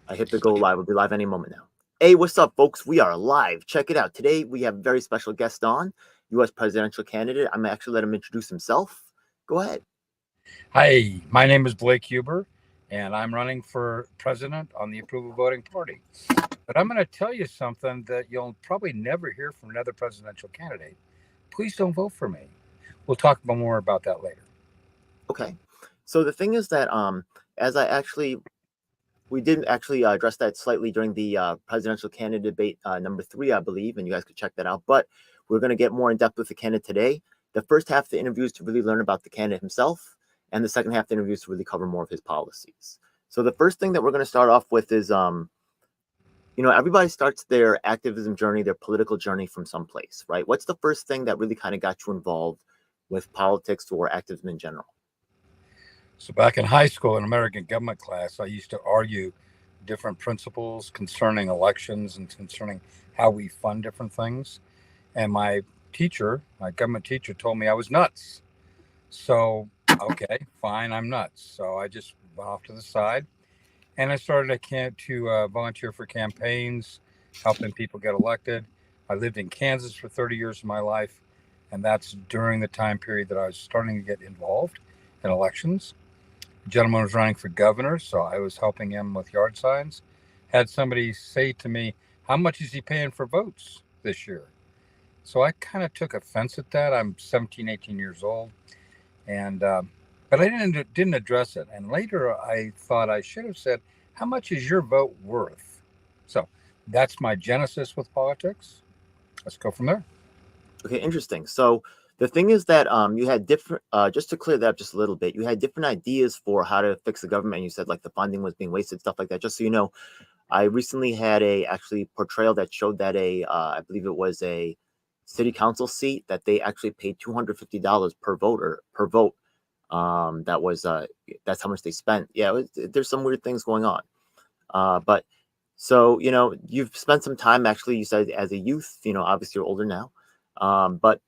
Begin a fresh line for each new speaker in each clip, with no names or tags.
I hit the go live. We'll be live any moment now. Hey, what's up, folks? We are live. Check it out. Today we have a very special guest on, U.S. presidential candidate. I'm actually let him introduce himself. Go ahead.
Hi, my name is Blake Huber, and I'm running for president on the Approval Voting Party. But I'm going to tell you something that you'll probably never hear from another presidential candidate. Please don't vote for me. We'll talk more about that later.
Okay. So the thing is that as I actually we did actually address that slightly during the presidential candidate debate number 3, I believe, and you guys could check that out. But we're going to get more in depth with the candidate today. The first half of the interview is to really learn about the candidate himself, and the second half of the interview is to really cover more of his policies. So the first thing that we're going to start off with is, everybody starts their activism journey, their political journey from someplace, right? What's the first thing that really kind of got you involved with politics or activism in general?
So, back in high school in American government class, I used to argue different principles concerning elections and concerning how we fund different things. And my government teacher, told me I was nuts. So, okay, fine, I'm nuts. So I just went off to the side and I started to volunteer for campaigns, helping people get elected. I lived in Kansas for 30 years of my life, and that's during the time period that I was starting to get involved in elections. The gentleman was running for governor, so I was helping him with yard signs. Had somebody say to me, "How much is he paying for votes this year?" So I kind of took offense at that. I'm 17, 18 years old, and but I didn't address it. And later, I thought I should have said, "How much is your vote worth?" So that's my genesis with politics. Let's go from there.
Okay, interesting. So the thing is that you had different just to clear that up just a little bit, you had different ideas for how to fix the government. You said like the funding was being wasted, stuff like that. Just so you know, I recently had a actually portrayal that showed that I believe it was a city council seat that they actually paid $250 per voter per vote. That was that's how much they spent. Yeah, there's some weird things going on. But so you've spent some time actually. You said as a youth. Obviously you're older now. But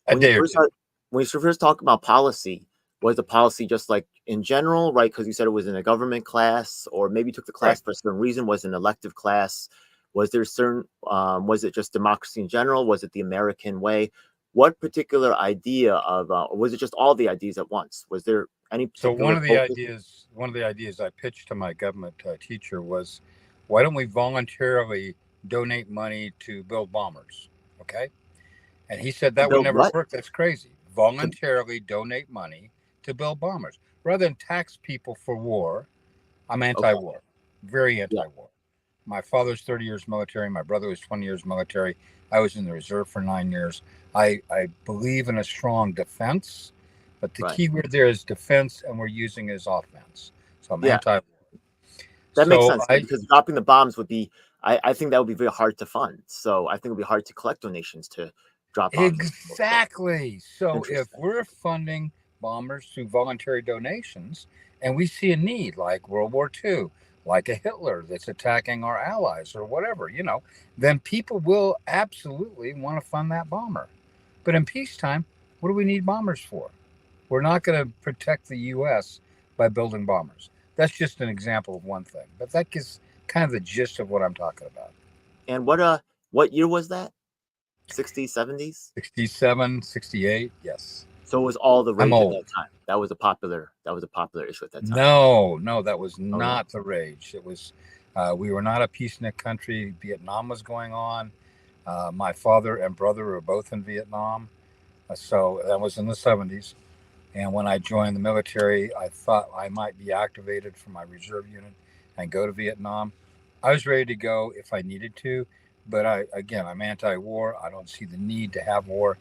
A
when you
day or
first
two.
start, when you first talk about policy, was the policy just like in general, right? Because you said it was in a government class, or maybe you took the
Right.
class for a certain reason. Was it an elective class? Was there certain? Was it just democracy in general? Was it the American way? What particular idea of, or was it just all the ideas at once? Was there any
So
particular focus?
one of the ideas I pitched to my government teacher was, why don't we voluntarily donate money to build bombers? Okay. And he said
To
that would
build
never
what?
work. That's crazy.
To
Voluntarily donate money to build bombers rather than tax people for war. I'm
okay,
anti-war, very
yeah,
anti-war. My father's 30 years military. My brother was 20 years military. I was in the reserve for 9 years. I believe in a strong defense, but the
right,
key word there is defense, and we're using it as offense. So I'm
yeah.
anti-war.
That makes
So
sense, yeah,
I
because dropping the bombs would be, I think that would be very hard to fund. So I think it would be hard to collect donations to drop bombs in people's cities.
Exactly. So if
Interesting.
we're funding bombers through voluntary donations and we see a need like World War II, like a Hitler that's attacking our allies or whatever, then people will absolutely want to fund that bomber. But in peacetime, what do we need bombers for? We're not going to protect the U.S. by building bombers. That's just an example of one thing, but that gives kind of the gist of what I'm talking about.
And what year was that? 60s, 70s?
67, 68, yes.
So it was all the
I'm
rage at that
old.
time. That was a popular issue at that time.
No, no, that was
Oh yeah.
not the rage. We were not a peacenik country. Vietnam was going on. My father and brother were both in Vietnam. So that was in the 70s. And when I joined the military, I thought I might be activated for my reserve unit and go to Vietnam. I was ready to go if I needed to, but I'm anti-war. I don't see the need to have war.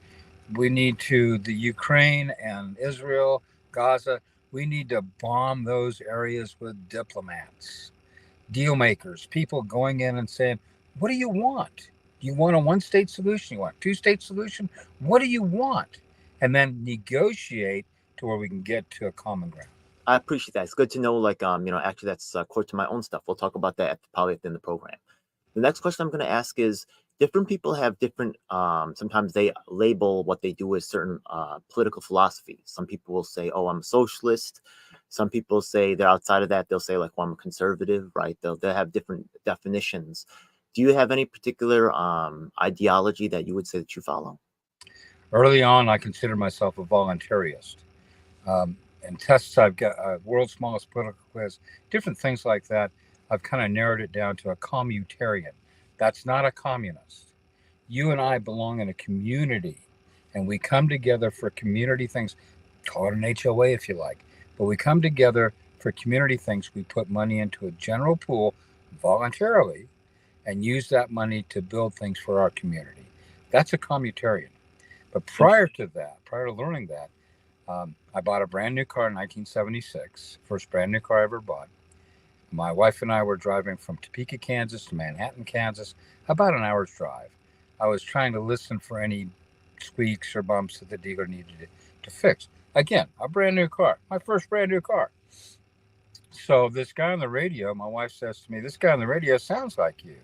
We need to the Ukraine and Israel, Gaza. We need to bomb those areas with diplomats, deal makers, people going in and saying, "What do you want? Do you want a one-state solution? You want a two-state solution? What do you want?" And then negotiate to where we can get to a common ground.
I appreciate that. It's good to know, like, actually that's core to my own stuff. We'll talk about that probably at the end of the program. The next question I'm going to ask is, different people have different, sometimes they label what they do as certain political philosophies. Some people will say, oh, I'm a socialist. Some people say they're outside of that. They'll say like, well, I'm a conservative, right? They'll have different definitions. Do you have any particular ideology that you would say that you follow?
Early on, I considered myself a voluntarist. And tests I've got, world's smallest political quiz, different things like that. I've kind of narrowed it down to a commutarian. That's not a communist. You and I belong in a community, and we come together for community things. Call it an HOA if you like, but we come together for community things. We put money into a general pool voluntarily and use that money to build things for our community. That's a commutarian. But prior to that, prior to learning that, I bought a brand new car in 1976, first brand new car I ever bought. My wife and I were driving from Topeka, Kansas to Manhattan, Kansas, about an hour's drive. I was trying to listen for any squeaks or bumps that the dealer needed to fix. Again, a brand new car, my first brand new car. So this guy on the radio, my wife says to me, this guy on the radio sounds like you.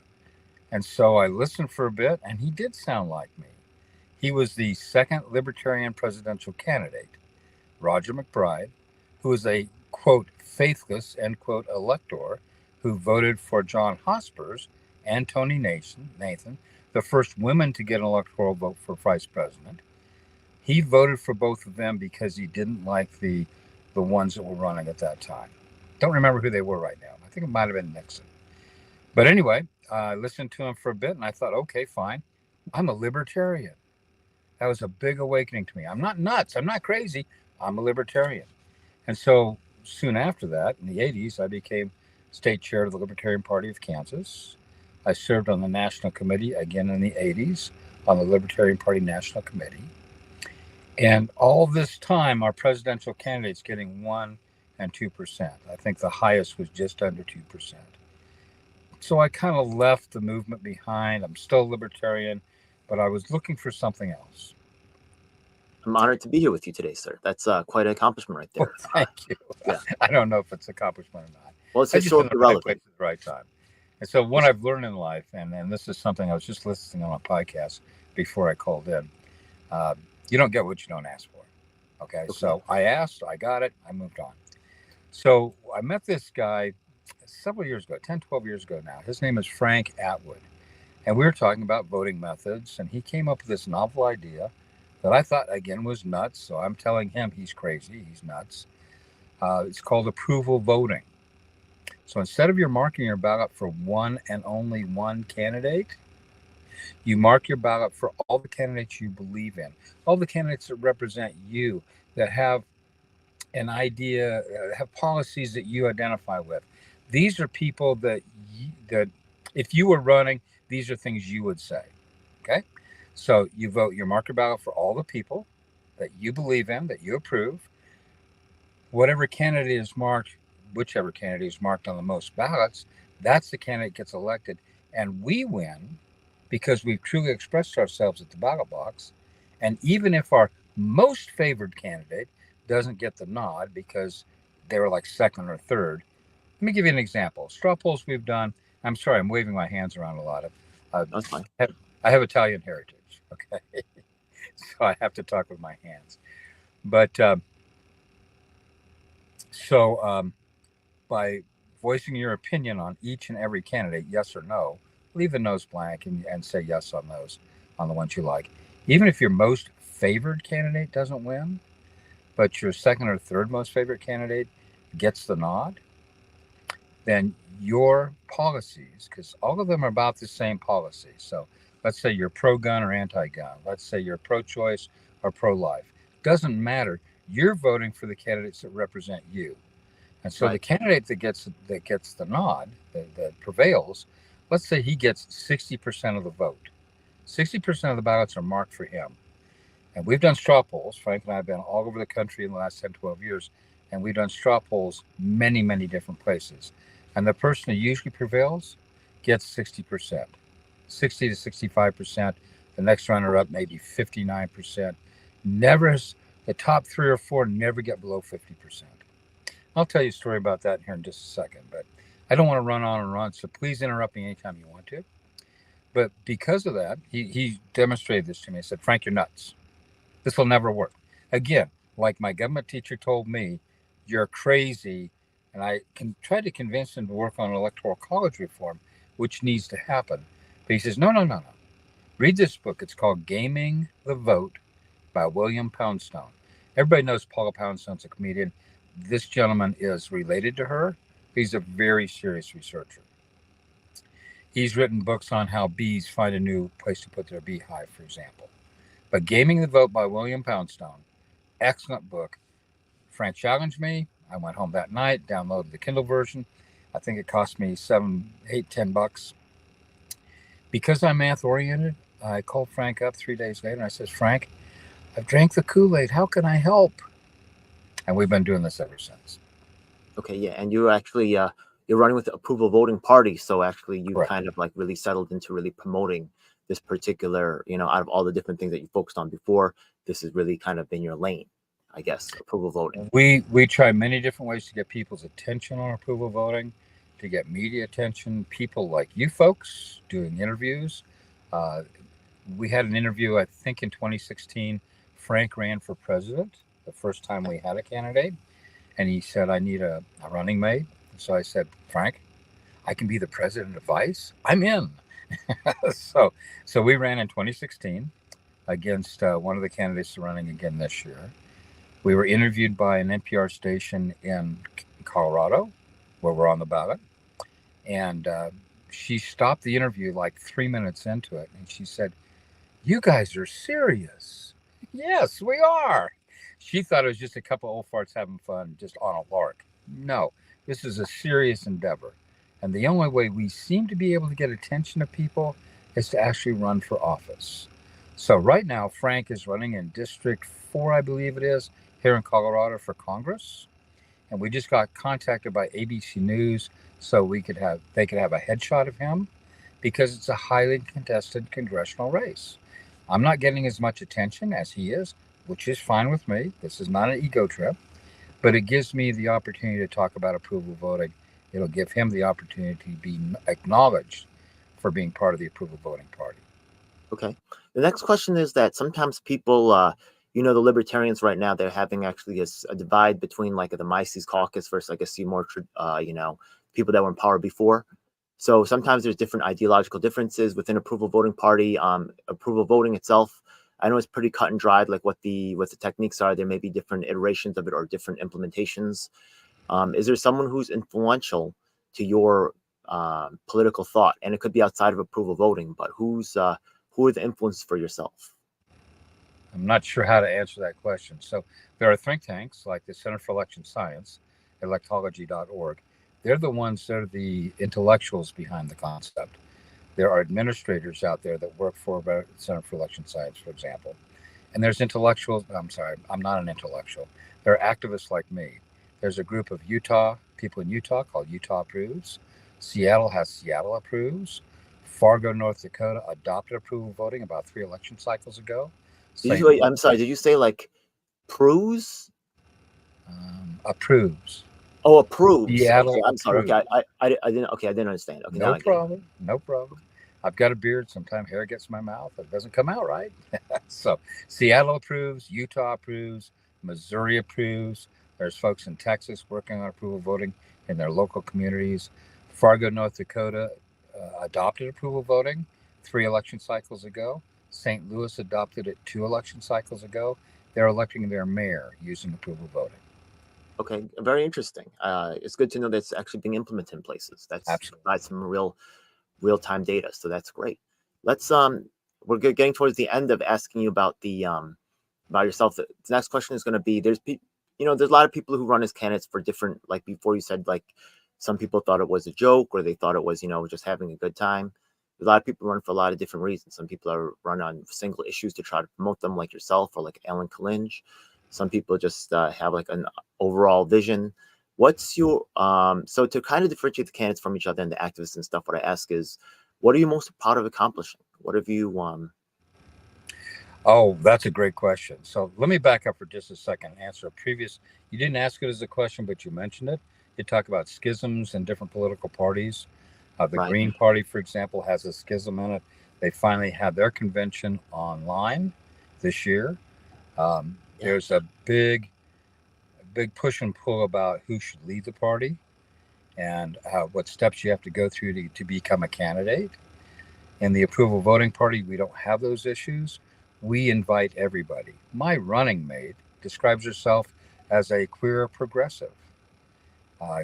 And so I listened for a bit, and he did sound like me. He was the second Libertarian presidential candidate, Roger MacBride, who was a, quote, faithless, end quote, elector who voted for John Hospers and Tony Nathan, the first women to get an electoral vote for vice president. He voted for both of them because he didn't like the ones that were running at that time. Don't remember who they were right now. I think it might have been Nixon. But anyway, I listened to him for a bit, and I thought, okay, fine. I'm a libertarian. That was a big awakening to me. I'm not nuts. I'm not crazy. I'm a libertarian. And so soon after that, in the 80s, I became state chair of the Libertarian Party of Kansas. I served on the national committee again in the 80s on the Libertarian Party National Committee. And all this time, our presidential candidates getting 1% and 2%. I think the highest was just under 2%. So I kind of left the movement behind. I'm still a libertarian, but I was looking for something else.
I'm honored to be here with you today, sir. That's quite an accomplishment right there.
Well, thank you. Yeah. I don't know if it's an accomplishment or not.
Well, it's historically relevant.
At the right time. And so what I've learned in life, and this is something I was just listening on a podcast before I called in, you don't get what you don't ask for. Okay. So I asked, I got it, I moved on. So I met this guy several years ago, 10, 12 years ago now. His name is Frank Atwood. And we were talking about voting methods, and he came up with this novel idea that I thought, again, was nuts. So I'm telling him he's crazy, he's nuts. It's called approval voting. So instead of your marking your ballot for one and only one candidate, you mark your ballot for all the candidates you believe in, all the candidates that represent you, that have an idea, have policies that you identify with. These are people that if you were running, these are things you would say. Okay. So you vote, you mark your ballot for all the people that you believe in, that you approve. Whatever candidate is marked, whichever candidate is marked on the most ballots, that's the candidate gets elected. And we win because we've truly expressed ourselves at the ballot box. And even if our most favored candidate doesn't get the nod because they were like second or third. Let me give you an example. Straw polls we've done. I'm sorry, I'm waving my hands around a lot.
That's fine.
I have Italian heritage. Okay. So I have to talk with my hands. But by voicing your opinion on each and every candidate, yes or no, leave the no's blank and say yes on those, on the ones you like. Even if your most favored candidate doesn't win, but your second or third most favorite candidate gets the nod, then your policies, because all of them are about the same policy. So let's say you're pro-gun or anti-gun. Let's say you're pro-choice or pro-life. Doesn't matter. You're voting for the candidates that represent you. And so the candidate that gets the nod, that prevails, let's say he gets 60% of the vote. 60% of the ballots are marked for him. And we've done straw polls. Frank and I have been all over the country in the last 10, 12 years, and we've done straw polls many, many different places. And the person who usually prevails gets 60%, 60 to 65%. The next runner-up, maybe 59%. Never, the top 3 or 4 never get below 50%. I'll tell you a story about that here in just a second, but I don't want to run on and run, so please interrupt me anytime you want to. But because of that, he demonstrated this to me. He said, Frank, you're nuts. This will never work. Again, like my government teacher told me, you're crazy. And I tried to convince him to work on electoral college reform, which needs to happen. But he says, no, no, no, no. Read this book. It's called Gaming the Vote by William Poundstone. Everybody knows Paula Poundstone's a comedian. This gentleman is related to her. He's a very serious researcher. He's written books on how bees find a new place to put their beehive, for example. But Gaming the Vote by William Poundstone, excellent book. Frank challenged me. I went home that night, downloaded the Kindle version. I think it cost me $7, $8, $10. Because I'm math oriented, I called Frank up 3 days later and I said, Frank, I've drank the Kool-Aid. How can I help? And we've been doing this ever since.
Okay, yeah, and you're actually you're running with the approval voting party, so actually you
Correct.
kind of like really settled into really promoting this particular, out of all the different things that you focused on before, this has really kind of been your lane, I guess, approval voting.
We try many different ways to get people's attention on approval voting, to get media attention, people like you folks doing interviews. We had an interview, I think in 2016, Frank ran for president, the first time we had a candidate. And he said, I need a running mate. So I said, Frank, I can be the president of Vice. I'm in. So we ran in 2016 against one of the candidates running again this year. We were interviewed by an NPR station in Colorado, where we're on the ballot. And she stopped the interview like 3 minutes into it. And she said, you guys are serious. Yes, we are. She thought it was just a couple old farts having fun, just on a lark. No, this is a serious endeavor. And the only way we seem to be able to get attention of people is to actually run for office. So right now, Frank is running in District 4, I believe it is, here in Colorado for Congress. And we just got contacted by ABC News so they could have a headshot of him, because it's a highly contested congressional race. I'm not getting as much attention as he is, which is fine with me. This is not an ego trip, but it gives me the opportunity to talk about approval voting. It'll give him the opportunity to be acknowledged for being part of the approval voting party.
Okay. The next question is that sometimes people, the libertarians right now, they're having actually a divide between like the Mises caucus versus, I guess, more, people that were in power before. So sometimes there's different ideological differences within approval voting party. Approval voting itself, I know it's pretty cut and dried, like what the techniques are. There may be different iterations of it or different implementations. Is there someone who's influential to your political thought? And it could be outside of approval voting, but who are the influences for yourself?
I'm not sure how to answer that question. So there are think tanks like the Center for Election Science, electology.org. They're the ones that are the intellectuals behind the concept. There are administrators out there that work for the Center for Election Science, for example. And there's intellectuals. I'm sorry, I'm not an intellectual. There are activists like me. There's a group of people in Utah called Utah Approves. Seattle has Seattle Approves. Fargo, North Dakota adopted approval voting about 3 election cycles ago.
I'm sorry, did you say like proves?
Approves.
Oh, approves.
Seattle
okay, I'm sorry.
approves.
Okay, I didn't understand. Okay,
no problem. No problem. I've got a beard. Sometimes hair gets in my mouth. It doesn't come out right. So Seattle approves. Utah approves. Missouri approves. There's folks in Texas working on approval voting in their local communities. Fargo, North Dakota adopted approval voting 3 election cycles ago. St. Louis adopted it 2 election cycles ago. They're electing their mayor using approval voting.
Okay, very interesting. It's good to know that's actually being implemented in places. That's provides some real-time data, so that's great. Let's we're getting towards the end of asking you about the about yourself. The next question is going to be: there's a lot of people who run as candidates for different, like before you said, like some people thought it was a joke or they thought it was just having a good time. A lot of people run for a lot of different reasons. Some people are run on single issues to try to promote them, like yourself or like Alan Kalinj. Some people just have like an overall vision. What's your so to kind of differentiate the candidates from each other and the activists and stuff, what I ask is, what are you most proud of accomplishing? What have you
Oh, that's a great question. So let me back up for just a second and answer a previous. You didn't ask it as a question, but you mentioned it. You talk about schisms in different political parties. The
Right.
Green Party, for example, has a schism in it. They finally had their convention online this year. There's a big big push and pull about who should lead the party and what steps you have to go through to become a candidate. In the approval voting party, we don't have those issues. We invite everybody. My running mate describes herself as a queer progressive.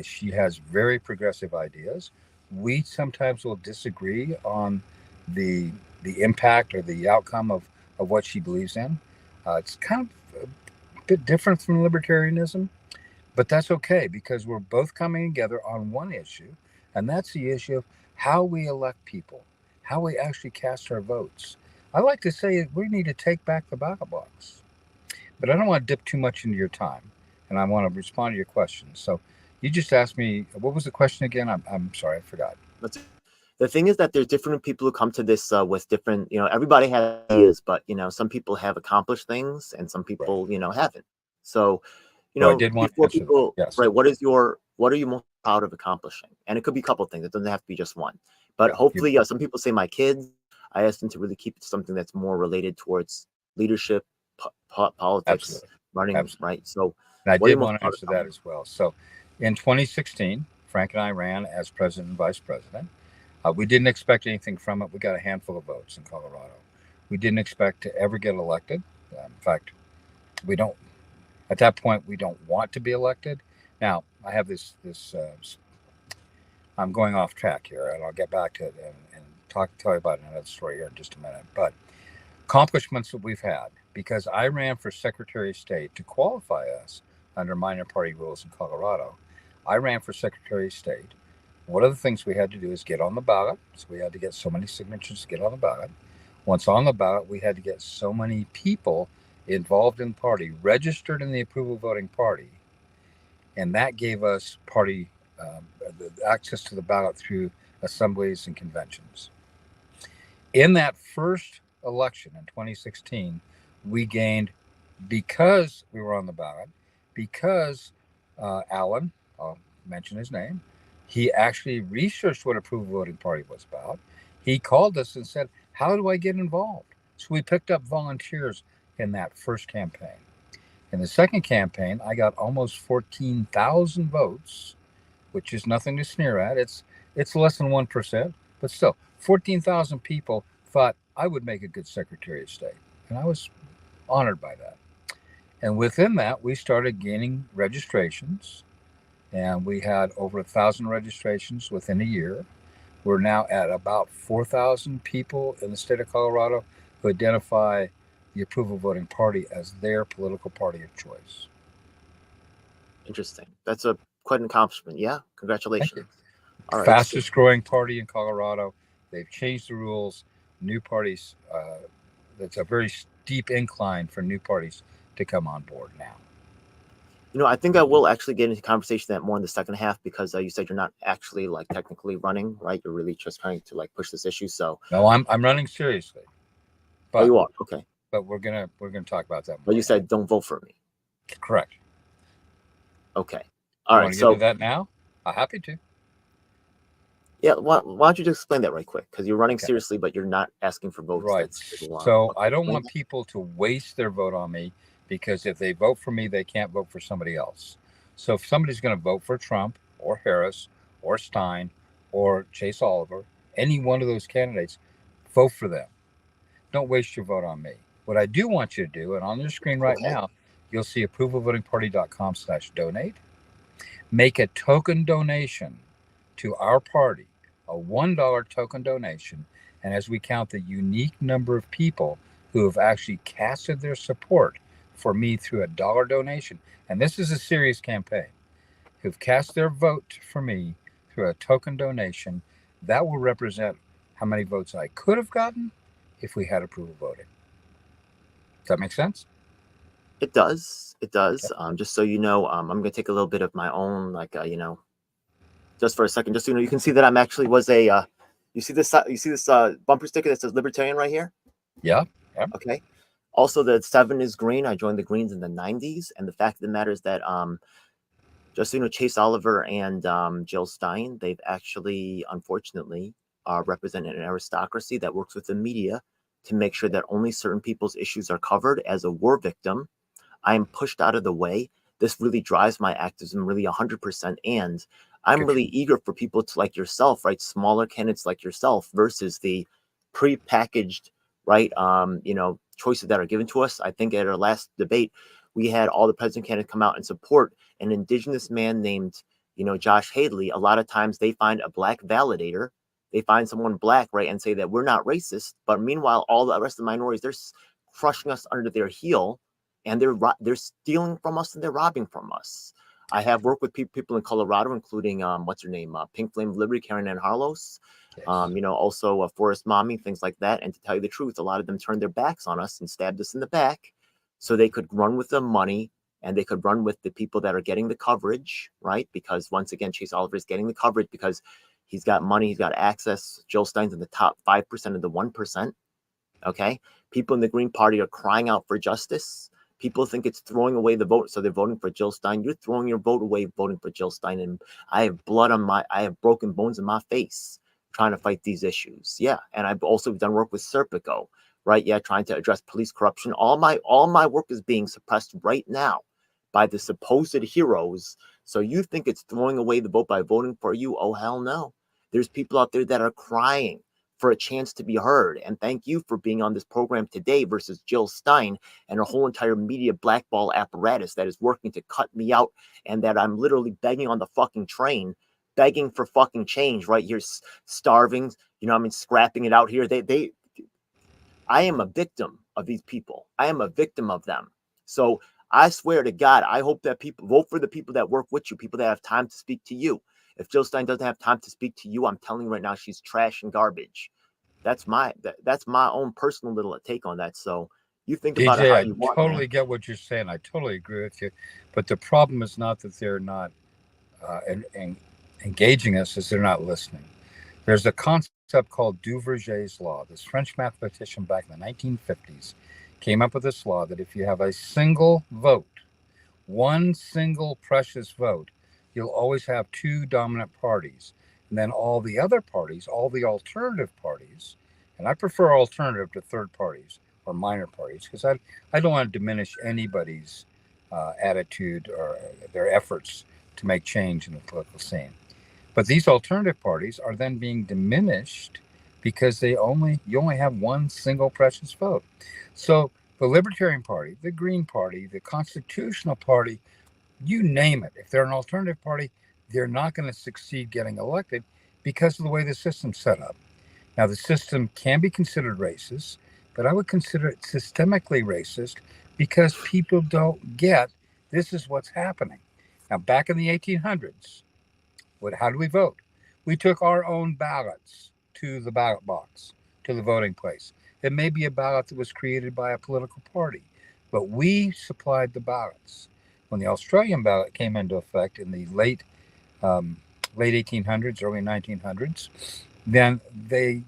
She has very progressive ideas. We sometimes will disagree on the impact or the outcome of what she believes in. It's kind of a bit different from libertarianism, but that's okay because we're both coming together on one issue, and that's the issue of how we elect people, how we actually cast our votes. I like to say we need to take back the ballot box, but I don't want to dip too much into your time, and I want to respond to your questions. So you just asked me, what was the question again? I'm sorry, I forgot.
The thing is that there's different people who come to this with different, everybody has ideas, but, some people have accomplished things and some people, haven't. So,
I did want to
before
answer
people,
that. Yes.
right, what are you most proud of accomplishing? And it could be a couple of things. It doesn't have to be just one. But hopefully, some people say my kids, I asked them to really keep it something that's more related towards leadership, politics,
Absolutely.
running,
Absolutely.
right? So,
and I did want to answer that as well. So in 2016, Frank and I ran as president and vice president. We didn't expect anything from it. We got a handful of votes in Colorado. We didn't expect to ever get elected. In fact, we don't. At that point, we don't want to be elected. Now, I have this. I'm going off track here, and I'll get back to it and tell you about another story here in just a minute. But accomplishments that we've had, because I ran for Secretary of State to qualify us under minor party rules in Colorado. I ran for Secretary of State. One of the things we had to do is get on the ballot. So we had to get so many signatures to get on the ballot. Once on the ballot, we had to get so many people involved in the party, registered in the approval voting party. And that gave us party access to the ballot through assemblies and conventions. In that first election in 2016, we gained, because we were on the ballot, because Alan, I'll mention his name, he actually researched what approval voting party was about. He called us and said, how do I get involved? So we picked up volunteers in that first campaign. In the second campaign, I got almost 14,000 votes, which is nothing to sneer at. It's less than 1%, but still, 14,000 people thought I would make a good Secretary of State. And I was honored by that. And within that, we started gaining registrations. And we had over 1,000 registrations within a year. We're now at about 4,000 people in the state of Colorado who identify the approval voting party as their political party of choice.
Interesting. That's quite an accomplishment. Yeah, congratulations.
All right. Fastest growing party in Colorado. They've changed the rules. New parties. That's a very steep incline for new parties to come on board now.
I think I will actually get into conversation that more in the second half because you said you're not actually technically running, right? You're really just trying to push this issue. So
no, I'm running seriously.
But, you are, okay.
But we're gonna talk about that more.
But you said don't vote for me.
Correct.
Okay. All right.
So get into that now? I'm happy to.
Yeah. Why don't you just explain that right quick? Because you're running seriously, but you're not asking for votes.
Right. So I don't want people to waste their vote on me. Because if they vote for me, they can't vote for somebody else. So if somebody's going to vote for Trump or Harris or Stein or Chase Oliver, any one of those candidates, vote for them. Don't waste your vote on me. What I do want you to do, and on your screen right now, you'll see approvalvotingparty.com/donate. Make a token donation to our party, a $1 token donation. And as we count the unique number of people who have actually casted their support for me through a $1 donation, and this is a serious campaign, who've cast their vote for me through a token donation, that will represent how many votes I could have gotten if we had approval voting. Does that make sense?
It does. It does. Okay. Just so you know, I'm going to take a little bit of my own, just for a second, just so you know, you can see that I'm actually was a, you see this bumper sticker that says Libertarian right here?
Yeah.
Okay. Also, the 7 is green. I joined the Greens in the 90s. And the fact of the matter is that, just so you know, Chase Oliver and Jill Stein, they've actually, unfortunately, represent an aristocracy that works with the media to make sure that only certain people's issues are covered. As a war victim, I am pushed out of the way. this really drives my activism really 100%. And I'm
Good.
really eager for people to like yourself, right? Smaller candidates like yourself versus the pre-packaged, right? Choices that are given to us. I think at our last debate, we had all the president candidates come out and support an indigenous man named, Josh Haley. A lot of times they find a black validator. They find someone black, right, and say that we're not racist. But meanwhile, all the rest of the minorities, they're crushing us under their heel, and they're stealing from us and they're robbing from us. I have worked with people in Colorado, including what's her name, Pink Flame of Liberty, Karen Ann Harlos.
Yes.
Also Forrest Mommy, things like that. And to tell you the truth, a lot of them turned their backs on us and stabbed us in the back, so they could run with the money and they could run with the people that are getting the coverage, right? Because once again, Chase Oliver is getting the coverage because he's got money, he's got access. Jill Stein's in the top 5% of the 1%. Okay, people in the Green Party are crying out for justice. People think it's throwing away the vote, so they're voting for Jill Stein. You're throwing your vote away voting for Jill Stein, and I have broken bones in my face trying to fight these issues. Yeah, and I've also done work with Serpico, right? Yeah, trying to address police corruption. All my work is being suppressed right now by the supposed heroes. So you think it's throwing away the vote by voting for you? Oh, hell no. There's people out there that are crying for a chance to be heard. And thank you for being on this program today versus Jill Stein and her whole entire media blackball apparatus that is working to cut me out, and that I'm literally begging on the fucking train, begging for fucking change right here, starving, scrapping it out here. I am a victim of these people. I am a victim of them. So I swear to God, I hope that people vote for the people that work with you, people that have time to speak to you. If Jill Stein doesn't have time to speak to you, I'm telling you right now, she's trash and garbage. That's my own personal little take on that. So you think about it how you want.
I totally get what you're saying. I totally agree with you. But the problem is not that they're not engaging us, is they're not listening. There's a concept called Duverger's law. This French mathematician back in the 1950s came up with this law that if you have a single vote, one single precious vote, you'll always have two dominant parties. And then all the other parties, all the alternative parties, and I prefer alternative to third parties or minor parties, because I don't want to diminish anybody's attitude or their efforts to make change in the political scene. But these alternative parties are then being diminished because you only have one single precious vote. So the Libertarian Party, the Green Party, the Constitutional Party, you name it, if they're an alternative party, they're not going to succeed getting elected because of the way the system's set up. Now, the system can be considered racist, but I would consider it systemically racist because people don't get this is what's happening. Now, back in the 1800s, how do we vote? We took our own ballots to the ballot box, to the voting place. It may be a ballot that was created by a political party, but we supplied the ballots. When the Australian ballot came into effect in the late 1800s, early 1900s, then they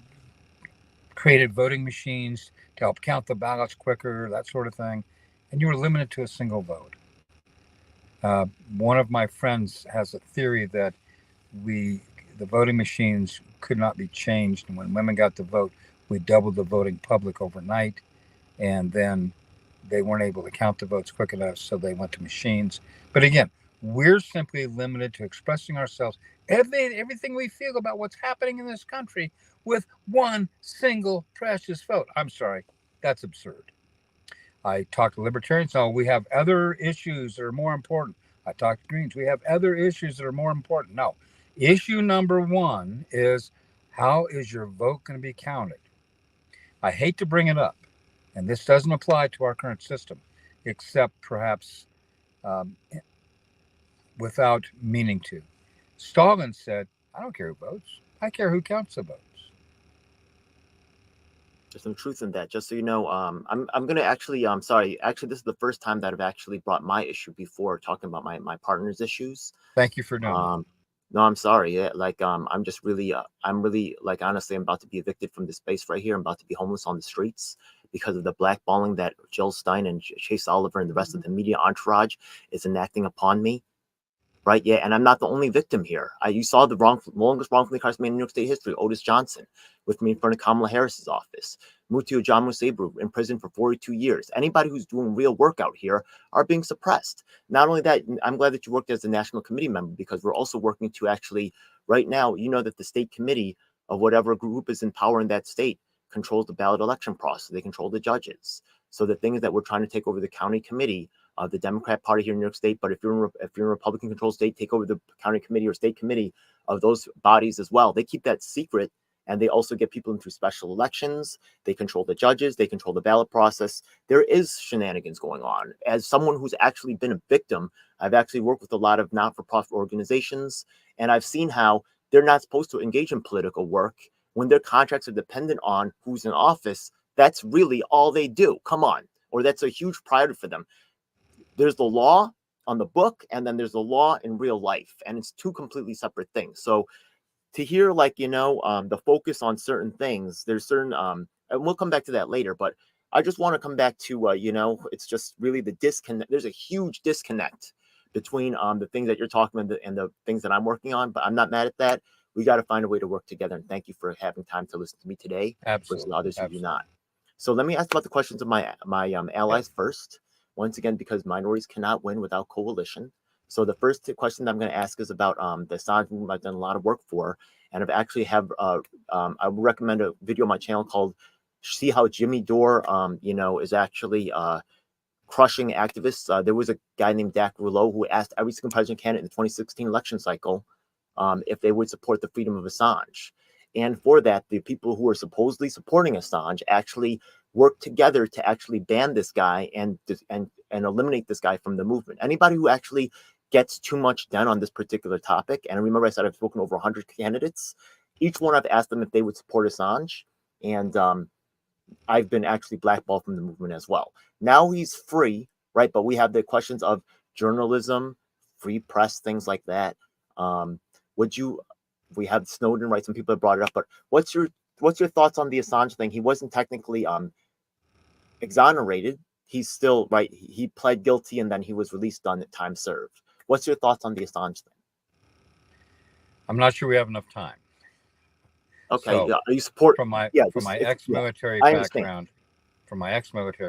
created voting machines to help count the ballots quicker, that sort of thing, and you were limited to a single vote. One of my friends has a theory that the voting machines could not be changed, and when women got to vote, we doubled the voting public overnight, and then they weren't able to count the votes quick enough, so they went to machines. But again, we're simply limited to expressing ourselves, everything we feel about what's happening in this country with one single precious vote. I'm sorry, that's absurd. I talk to libertarians. No, we have other issues that are more important. I talk to Greens. We have other issues that are more important. No. Issue number one is, how is your vote going to be counted? I hate to bring it up, and this doesn't apply to our current system, except perhaps without meaning to. Stalin said, I don't care who votes. I care who counts the votes.
There's some truth in that. Just so you know, I'm gonna actually, sorry, actually, this is the first time that I've actually brought my issue before talking about my partner's issues.
Thank you for doing that.
No, I'm sorry. Yeah, I'm just really, I'm really, honestly, I'm about to be evicted from this space right here. I'm about to be homeless on the streets because of the blackballing that Jill Stein and Chase Oliver and the rest of the media entourage is enacting upon me. right? Yeah, and I'm not the only victim here. You saw the longest wrongfully incarcerated man in New York State history, Otis Johnson, with me in front of Kamala Harris's office. Mutio Jamu Sabru in prison for 42 years. Anybody who's doing real work out here are being suppressed. Not only that, I'm glad that you worked as a national committee member, because we're also working to actually, right now, you know that the state committee of whatever group is in power in that state controls the ballot election process. They control the judges. So the thing is that we're trying to take over the county committee of the Democrat Party here in New York State. But if you're in a Republican-controlled state, take over the county committee or state committee of those bodies as well. They keep that secret, and they also get people in through special elections. They control the judges. They control the ballot process. There is shenanigans going on. As someone who's actually been a victim, I've actually worked with a lot of not-for-profit organizations, and I've seen how they're not supposed to engage in political work when their contracts are dependent on who's in office. That's really all they do. Come on. Or that's a huge priority for them. There's the law on the book, and then there's the law in real life, and it's two completely separate things. So to hear, like, the focus on certain things, there's certain and we'll come back to that later, but I just want to come back to it's just really the disconnect. There's a huge disconnect between the things that you're talking about and the things that I'm working on, but I'm not mad at that. We got to find a way to work together, and thank you for having time to listen to me today versus
Absolutely.
others who do
Absolutely.
not. So let me ask about the questions of my allies first. Once again, because minorities cannot win without coalition. So the first question that I'm going to ask is about the Assange movement I've done a lot of work for, and I've actually I would recommend a video on my channel called "See How Jimmy Dore, is actually crushing activists." There was a guy named Dak Rouleau who asked every single president candidate in the 2016 election cycle if they would support the freedom of Assange. And for that, the people who are supposedly supporting Assange actually work together to actually ban this guy and eliminate this guy from the movement. Anybody who actually gets too much done on this particular topic, and remember I said I've spoken to over 100 candidates, each one I've asked them if they would support Assange, and I've been actually blackballed from the movement as well. Now he's free, right? But we have the questions of journalism, free press, things like that. We have Snowden, right? Some people have brought it up, but what's your thoughts on the Assange thing? He wasn't technically exonerated. He's still, right, he pled guilty and then he was released on time served. What's your thoughts on the Assange thing?
I'm not sure we have enough time.
Okay,
So,
are you support?
from my ex-military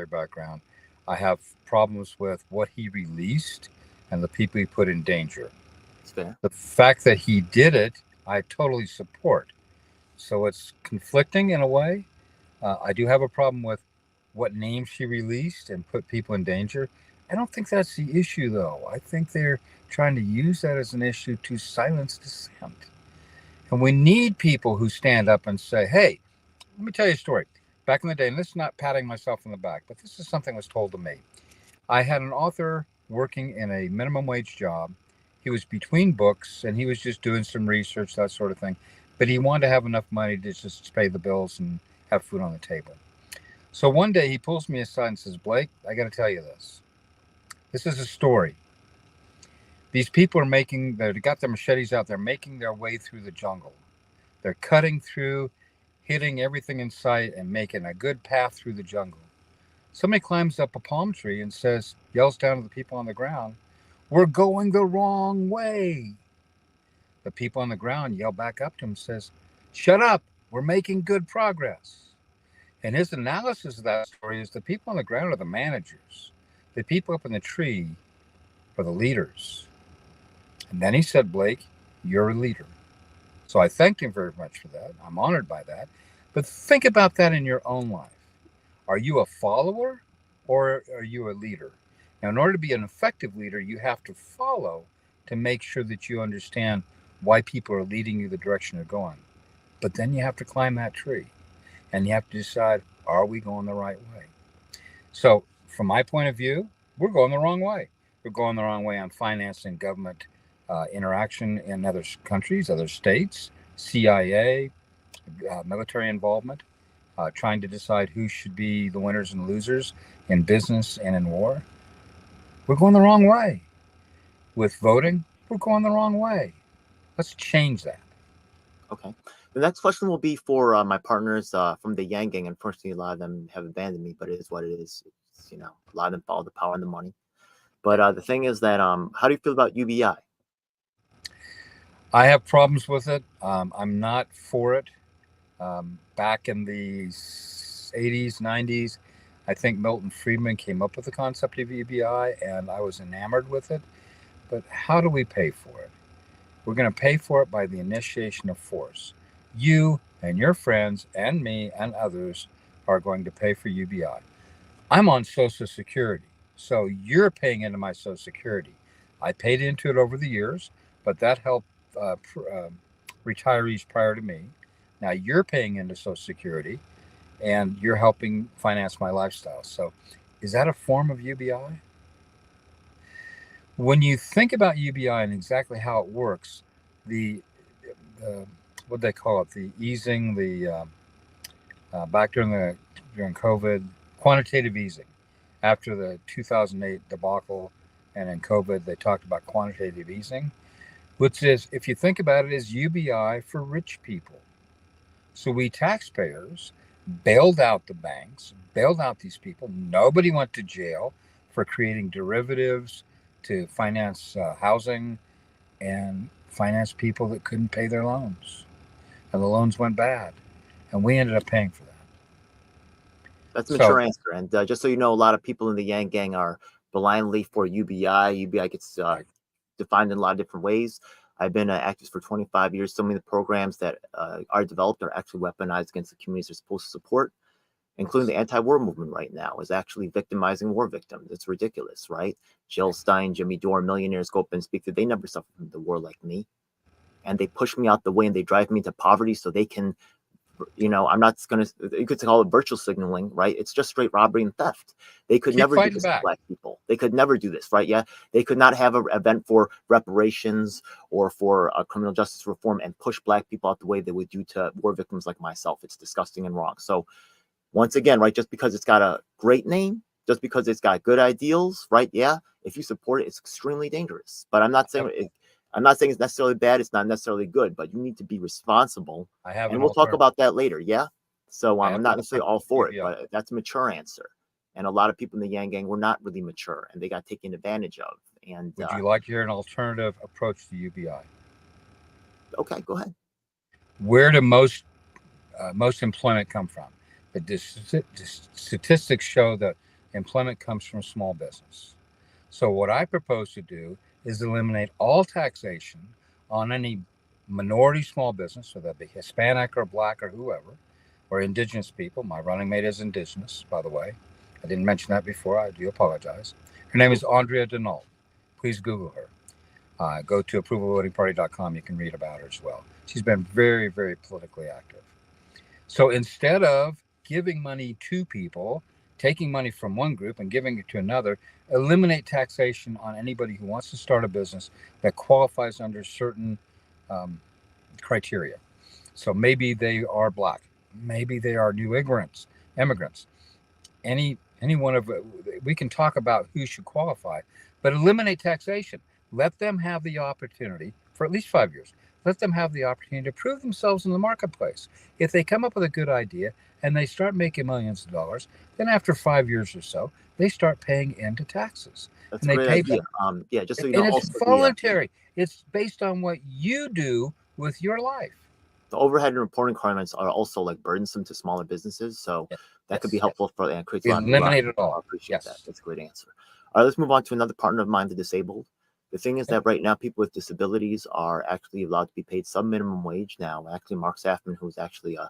background, I have problems with what he released and the people he put in danger.
It's fair.
The fact that he did it, I totally support. So it's conflicting in a way. I do have a problem with what names she released and put people in danger. I don't think that's the issue, though. I think they're trying to use that as an issue to silence dissent. And we need people who stand up and say, hey, let me tell you a story. Back in the day, and this is not patting myself on the back, but this is something that was told to me. I had an author working in a minimum wage job. He was between books and he was just doing some research, that sort of thing. But he wanted to have enough money to just pay the bills and have food on the table. So one day he pulls me aside and says, Blake, I got to tell you this. This is a story. These people they've got their machetes out, they're making their way through the jungle. They're cutting through, hitting everything in sight and making a good path through the jungle. Somebody climbs up a palm tree and yells down to the people on the ground, we're going the wrong way. The people on the ground yell back up to him and says, shut up, we're making good progress. And his analysis of that story is the people on the ground are the managers. The people up in the tree are the leaders. And then he said, Blake, you're a leader. So I thanked him very much for that. I'm honored by that. But think about that in your own life. Are you a follower or are you a leader? Now, in order to be an effective leader, you have to follow to make sure that you understand why people are leading you the direction they're going. But then you have to climb that tree and you have to decide, are we going the right way? So from my point of view, we're going the wrong way. We're going the wrong way on financing government interaction in other countries, other states, CIA, military involvement, trying to decide who should be the winners and losers in business and in war. We're going the wrong way. With voting, we're going the wrong way. Let's change that.
Okay. The next question will be for my partners from the Yang Gang. Unfortunately, a lot of them have abandoned me, but it is what it is. It's, a lot of them follow the power and the money. But the thing is that, how do you feel about UBI?
I have problems with it. I'm not for it. Back in the 80s, 90s, I think Milton Friedman came up with the concept of UBI, and I was enamored with it. But how do we pay for it? We're going to pay for it by the initiation of force. You and your friends and me and others are going to pay for UBI. I'm on Social Security, so you're paying into my Social Security. I paid into it over the years, but that helped retirees prior to me. Now you're paying into Social Security, and you're helping finance my lifestyle. So, is that a form of UBI? When you think about UBI and exactly how it works, the what they call it, the easing, the back during COVID, quantitative easing. After the 2008 debacle and in COVID, they talked about quantitative easing, which is, if you think about it, is UBI for rich people. So we taxpayers bailed out the banks, bailed out these people. Nobody went to jail for creating derivatives to finance housing and finance people that couldn't pay their loans. And the loans went bad. And we ended up paying for that.
That's a
So
mature answer. And just so you know, a lot of people in the Yang Gang are blindly for UBI. UBI gets defined in a lot of different ways. I've been an activist for 25 years. So many of the programs that are developed are actually weaponized against the communities they're supposed to support, including the anti-war movement right now is actually victimizing war victims. It's ridiculous, right? Jill Stein, Jimmy Dore, millionaires go up and speak that they never suffered from the war like me. And they push me out the way and they drive me into poverty so they can, I'm not going to, you could call it virtual signaling, right? It's just straight robbery and theft. They could never do this to Black people. They could never do this, right? Yeah. They could not have an event for reparations or for criminal justice reform and push Black people out the way they would do to war victims like myself. It's disgusting and wrong. So once again, right, just because it's got a great name, just because it's got good ideals, right? Yeah, if you support it, it's extremely dangerous. But I'm not saying it's necessarily bad. It's not necessarily good, but you need to be responsible. And we'll talk about that later. Yeah. So I'm not necessarily all for it, but that's a mature answer. And a lot of people in the Yang Gang were not really mature, and they got taken advantage of. And
would you like to hear an alternative approach to UBI?
Okay, go ahead.
Where do most employment come from? The statistics show that employment comes from small business. So what I propose to do is eliminate all taxation on any minority small business, whether that be Hispanic or Black or whoever, or indigenous people. My running mate is indigenous, by the way. I didn't mention that before. I do apologize. Her name is Andrea Denault. Please Google her. Go to approvalvotingparty.com. You can read about her as well. She's been very, very politically active. So instead of giving money to people, taking money from one group and giving it to another, eliminate taxation on anybody who wants to start a business that qualifies under certain criteria. So maybe they are Black, maybe they are new immigrants. Any one of we can talk about who should qualify, but eliminate taxation. Let them have the opportunity for at least 5 years. Let them have the opportunity to prove themselves in the marketplace. If they come up with a good idea and they start making millions of dollars, then after 5 years or so, they start paying into taxes.
That's a great idea. Yeah, just so you know,
and it's voluntary. It's based on what you do with your life.
The overhead and reporting requirements are also like burdensome to smaller businesses, so that could be helpful for and creates a lot of
eliminate it all.
I appreciate that. That's a great answer. All right, let's move on to another partner of mine, the disabled. The thing is that right now, people with disabilities are actually allowed to be paid some minimum wage now. Actually, Mark Safman, who's actually a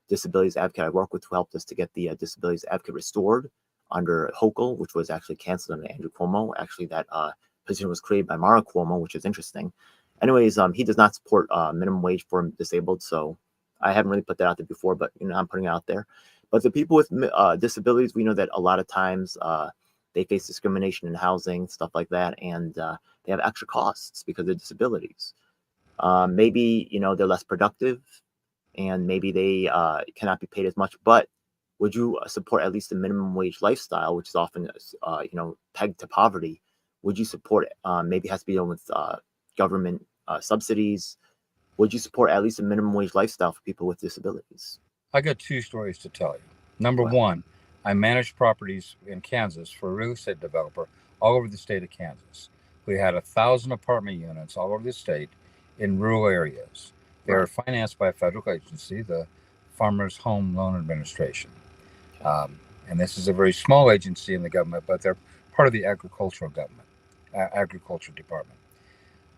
disabilities advocate I work with, who helped us to get the disabilities advocate restored under Hochul, which was actually canceled under Andrew Cuomo. Actually, that position was created by Mara Cuomo, which is interesting. Anyways, he does not support minimum wage for disabled, so I haven't really put that out there before, but I'm putting it out there. But the people with disabilities, we know that a lot of times they face discrimination in housing, stuff like that, and they have extra costs because of disabilities. Maybe they're less productive, and maybe they cannot be paid as much. But would you support at least a minimum wage lifestyle, which is often pegged to poverty? Would you support it? Maybe it has to be done with government subsidies. Would you support at least a minimum wage lifestyle for people with disabilities?
I got 2 stories to tell you. Number one, I managed properties in Kansas for a real estate developer all over the state of Kansas. We had 1,000 apartment units all over the state, in rural areas. They're
Right.
financed by a federal agency, the Farmers Home Loan Administration.
Okay.
And this is a very small agency in the government, but they're part of the agricultural government, agriculture department.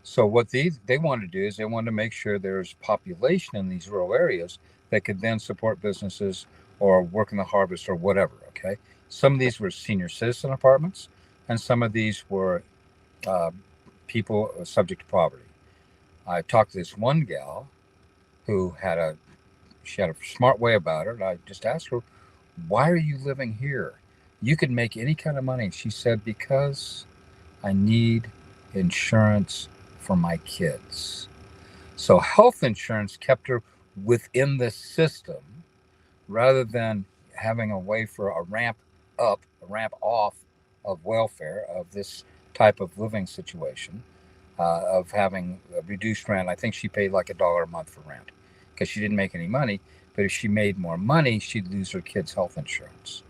So what they want to do is they want to make sure there's population in these rural areas that could then support businesses or work in the harvest or whatever. Okay. Some of these were senior citizen apartments, and some of these were uh, people subject to poverty. I talked to this one gal who she had a smart way about it. And I just asked her, "Why are you living here? You could make any kind of money." She said, "Because I need insurance for my kids." So health insurance kept her within the system rather than having a way for a ramp up, a ramp off of welfare of this type of living situation, of having a reduced rent. I think she paid like $1 a month for rent because she didn't make any money. But if she made more money, she'd lose her kids' health insurance.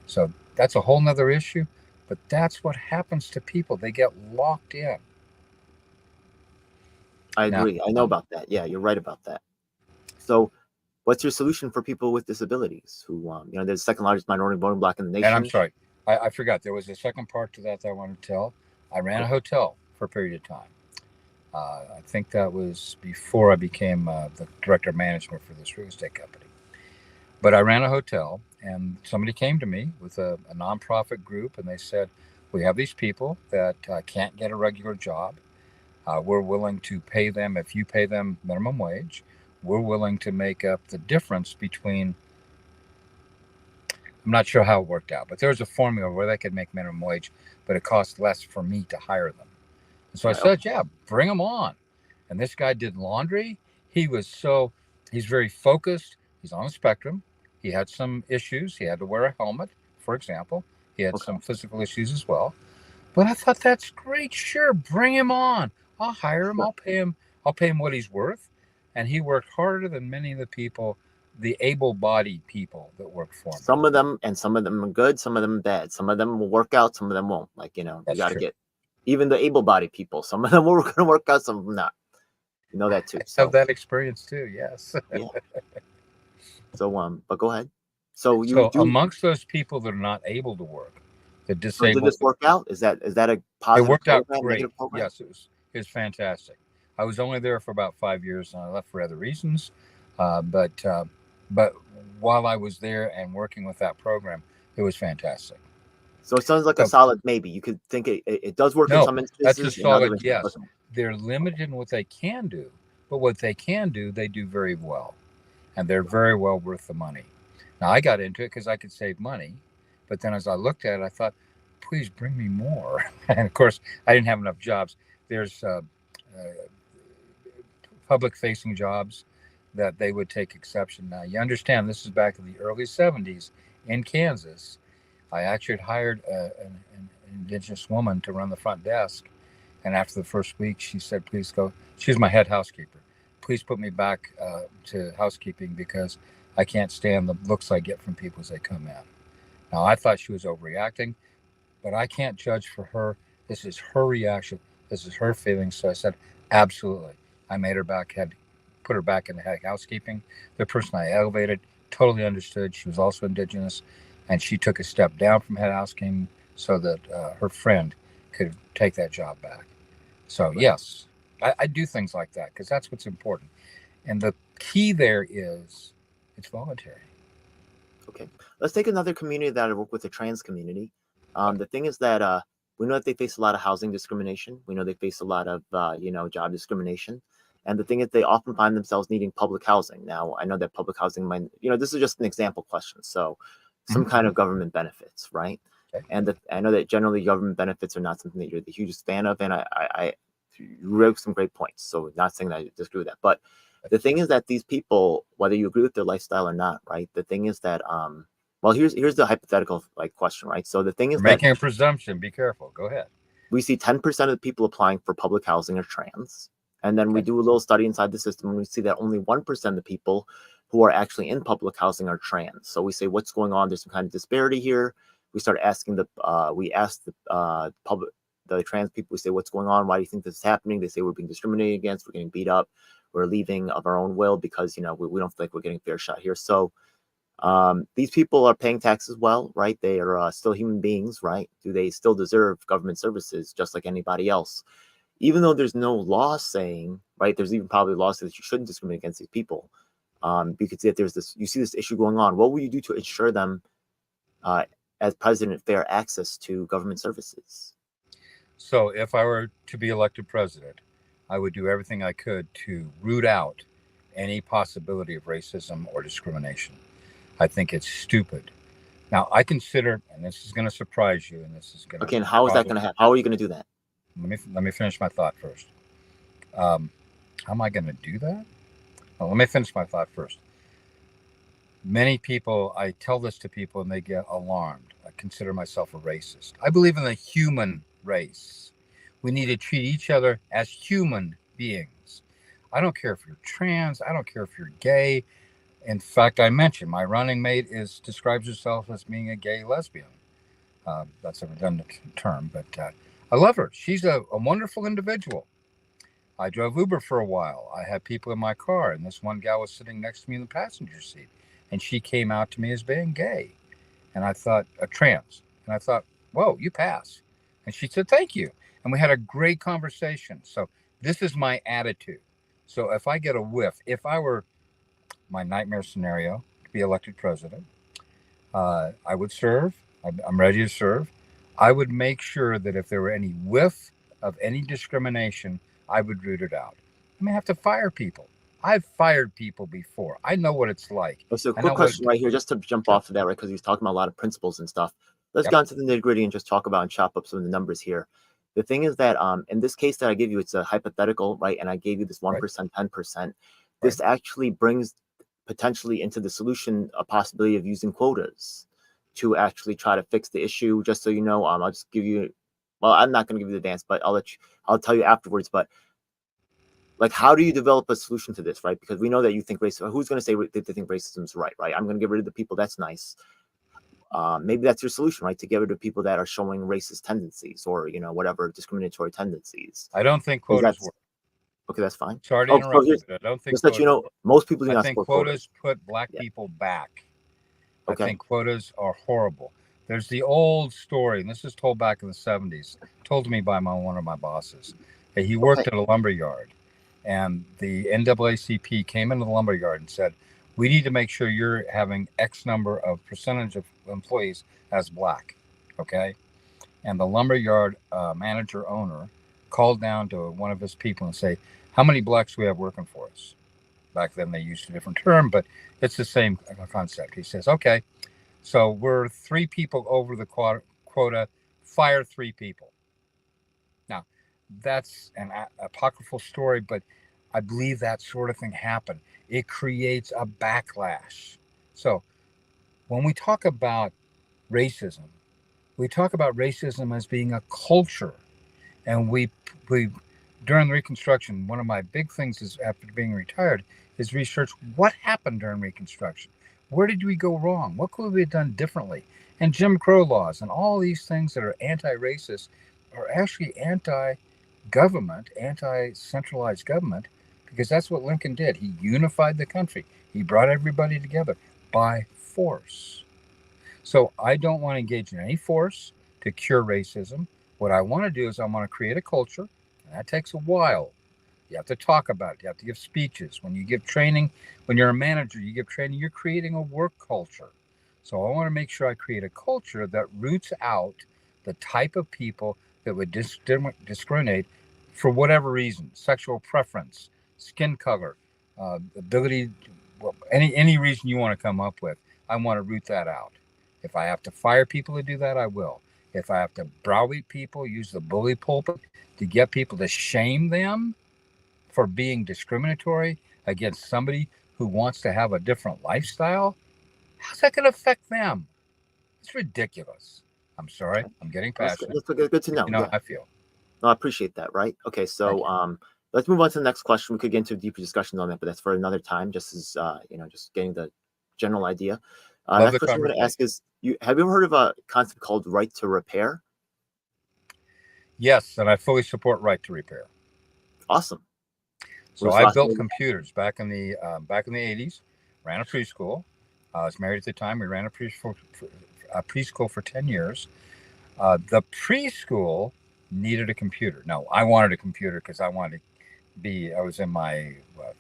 So that's a whole nother issue. But that's what happens to people. They get locked in.
I
Now,
agree. I know about that. Yeah, you're right about that. So, what's your solution for people with disabilities who, they're the second largest minority voting bloc in the
and I'm
nation?
sorry, I forgot. There was a second part to that I wanted to tell. I ran a hotel for a period of time. I think that was before I became the director of management for this real estate company. But I ran a hotel, and somebody came to me with a nonprofit group, and they said, "We have these people that can't get a regular job. We're willing to pay them, if you pay them minimum wage, we're willing to make up the difference between," I'm not sure how it worked out, but there was a formula where they could make minimum wage, but it cost less for me to hire them. And so I
Right. Okay.
said, "Yeah, bring them on." And this guy did laundry. He was he's very focused. He's on the spectrum. He had some issues. He had to wear a helmet, for example. He had
Okay.
some physical issues as well. But I thought, that's great. Sure, bring him on. I'll hire him.
Sure.
I'll pay him. I'll pay him what he's worth. And he worked harder than many of the people, the able-bodied people that work for me.
Some of them are good, some of them bad. Some of them will work out, some of them won't. Like, you
That's
got to
true.
get even the able-bodied people. Some of them are going to work out, some of them not. You know that too.
I have
So
that experience too. Yes.
yeah. So but go ahead. So you
So
do.
amongst those people that are not able to work, the
So did
disabled,
this work out? Is that a
it
positive
worked out
program,
great.
negative program?
Yes, it was fantastic. I was only there for about 5 years, and I left for other reasons. But while I was there and working with that program, it was fantastic.
So it sounds like a
So
solid maybe. You could think it does work in
no,
some
that's a
instances, in other
solid
instances it
yes.
doesn't.
They're limited in what they can do, but what they can do, they do very well, and they're very well worth the money. Now I got into it because I could save money, but then as I looked at it, I thought, please bring me more. And of course, I didn't have enough jobs. There's public-facing jobs that they would take exception. Now you understand, this is back in the early '70s in Kansas. I actually had hired an indigenous woman to run the front desk. And after the first week, she said, "Please go." She was my head housekeeper. "Please put me back to housekeeping because I can't stand the looks I get from people as they come in." Now, I thought she was overreacting, but I can't judge for her. This is her reaction. This is her feelings. So I said, absolutely. I made her put her back into head housekeeping. The person I elevated totally understood. She was also indigenous, and she took a step down from head housekeeping so that her friend could take that job back. So
Right.
yes, I do things like that because that's what's important. And the key there is it's voluntary.
Okay. Let's take another community that I work with, the trans community.
Okay.
The thing is that we know that they face a lot of housing discrimination. We know they face a lot of job discrimination. And the thing is, they often find themselves needing public housing. Now, I know that public housing might, this is just an example question. So, some kind of government benefits, right?
Okay.
And I know that generally government benefits are not something that you're the hugest fan of. And you wrote some great points. So, not saying that I disagree with that. But the thing is that these people, whether you agree with their lifestyle or not, right? The thing is that, well, here's the hypothetical question, right? So the thing is
You're
that
making a presumption. Be careful. Go ahead.
we see 10% of the people applying for public housing are trans. And then we
Okay.
do a little study inside the system and we see that only 1% of the people who are actually in public housing are trans. So we say, what's going on? There's some kind of disparity here. We start asking we asked the public, the trans people. We say, what's going on? Why do you think this is happening? They say we're being discriminated against. We're getting beat up. We're leaving of our own will because, you know, we don't feel like we're getting a fair shot here. So these people are paying taxes well, right? They are still human beings, right? Do they still deserve government services just like anybody else? Even though there's no law saying, right, there's even probably laws that you shouldn't discriminate against these people. You could see that you see this issue going on. What will you do to ensure them, as president, fair access to government services?
So if I were to be elected president, I would do everything I could to root out any possibility of racism or discrimination. I think it's stupid. Now, I consider, and this is going to surprise you, and this is going to
Okay, and how is that going to happen? How are you going to do that?
Let me finish my thought first. How am I going to do that? Well, let me finish my thought first. Many people, I tell this to people and they get alarmed. I consider myself a racist. I believe in the human race. We need to treat each other as human beings. I don't care if you're trans. I don't care if you're gay. In fact, I mentioned my running mate describes herself as being a gay lesbian. That's a redundant term, but I love her. She's a wonderful individual. I drove Uber for a while. I had people in my car, and this one gal was sitting next to me in the passenger seat, and she came out to me as being gay. And I thought, trans. And I thought, whoa, you pass. And she said, thank you. And we had a great conversation. So this is my attitude. So if I get a whiff, if I were my nightmare scenario to be elected president, I would serve. I'm ready to serve. I would make sure that if there were any whiff of any discrimination, I would root it out. I may have to fire people. I've fired people before. I know what it's like.
So a quick question right here, just to jump off of that, right? Because he's talking about a lot of principles and stuff. Let's get into the nitty gritty and just talk about and chop up some of the numbers here. The thing is that in this case that I give you, it's a hypothetical, right? And I gave you this 1%, 10%. This actually brings potentially into the solution a possibility of using quotas to actually try to fix the issue. Just so you know, I'll just give you, well, I'm not going to give you the advance, but I'll tell you afterwards. But like, how do you develop a solution to this, right? Because we know that you think racism, who's going to say that they think racism is right? I'm going to get rid of the people. That's nice. Maybe that's your solution, right? To get rid of people that are showing racist tendencies or, you know, whatever discriminatory tendencies.
I don't think quotas work.
Okay, that's fine.
Sorry to interrupt you, but I don't think
just that you know, most people do not
think quotas put black people back. Okay. I think quotas are horrible. There's the old story, and this is told back in the 70s, told to me by one of my bosses. He worked at a lumber yard, and the NAACP came into the lumber yard and said, we need to make sure you're having X number of percentage of employees as black, okay? And the lumberyard manager owner called down to one of his people and say, how many blacks do we have working for us? Back then they used a different term, but it's the same concept. He says, okay, so we're 3 people over the quota, fire 3 people. Now, that's an apocryphal story, but I believe that sort of thing happened. It creates a backlash. So when we talk about racism, we talk about racism as being a culture. And we during Reconstruction, one of my big things is after being retired is research what happened during Reconstruction. Where did we go wrong? What could we have done differently? And Jim Crow laws and all these things that are anti-racist are actually anti-government, anti-centralized government, because that's what Lincoln did. He unified the country. He brought everybody together by force. So I don't want to engage in any force to cure racism. What I want to do is I want to create a culture, and that takes a while. You have to talk about it. You have to give speeches. When you give training, when you're a manager, you give training, you're creating a work culture. So I want to make sure I create a culture that roots out the type of people that would discriminate for whatever reason, sexual preference, skin color, ability, any reason you want to come up with. I want to root that out. If I have to fire people to do that, I will. If I have to browbeat people, use the bully pulpit to get people to shame them for being discriminatory against somebody who wants to have a different lifestyle, how's that going to affect them? It's ridiculous. I'm sorry. I'm getting passionate.
That's good to know.
You know how I feel.
No, I appreciate that, right? Okay, so let's move on to the next question. We could get into a deeper discussion on that, but that's for another time, just as, just getting the general idea. Next question I'm going to ask is, have you ever heard of a concept called right to repair?
Yes, and I fully support right to repair.
Awesome.
So
When's the
I
last
built
time?
computers back in the 80s. Ran a preschool. I was married at the time. We ran a preschool for 10 years. The preschool needed a computer. No, I wanted a computer because I was in my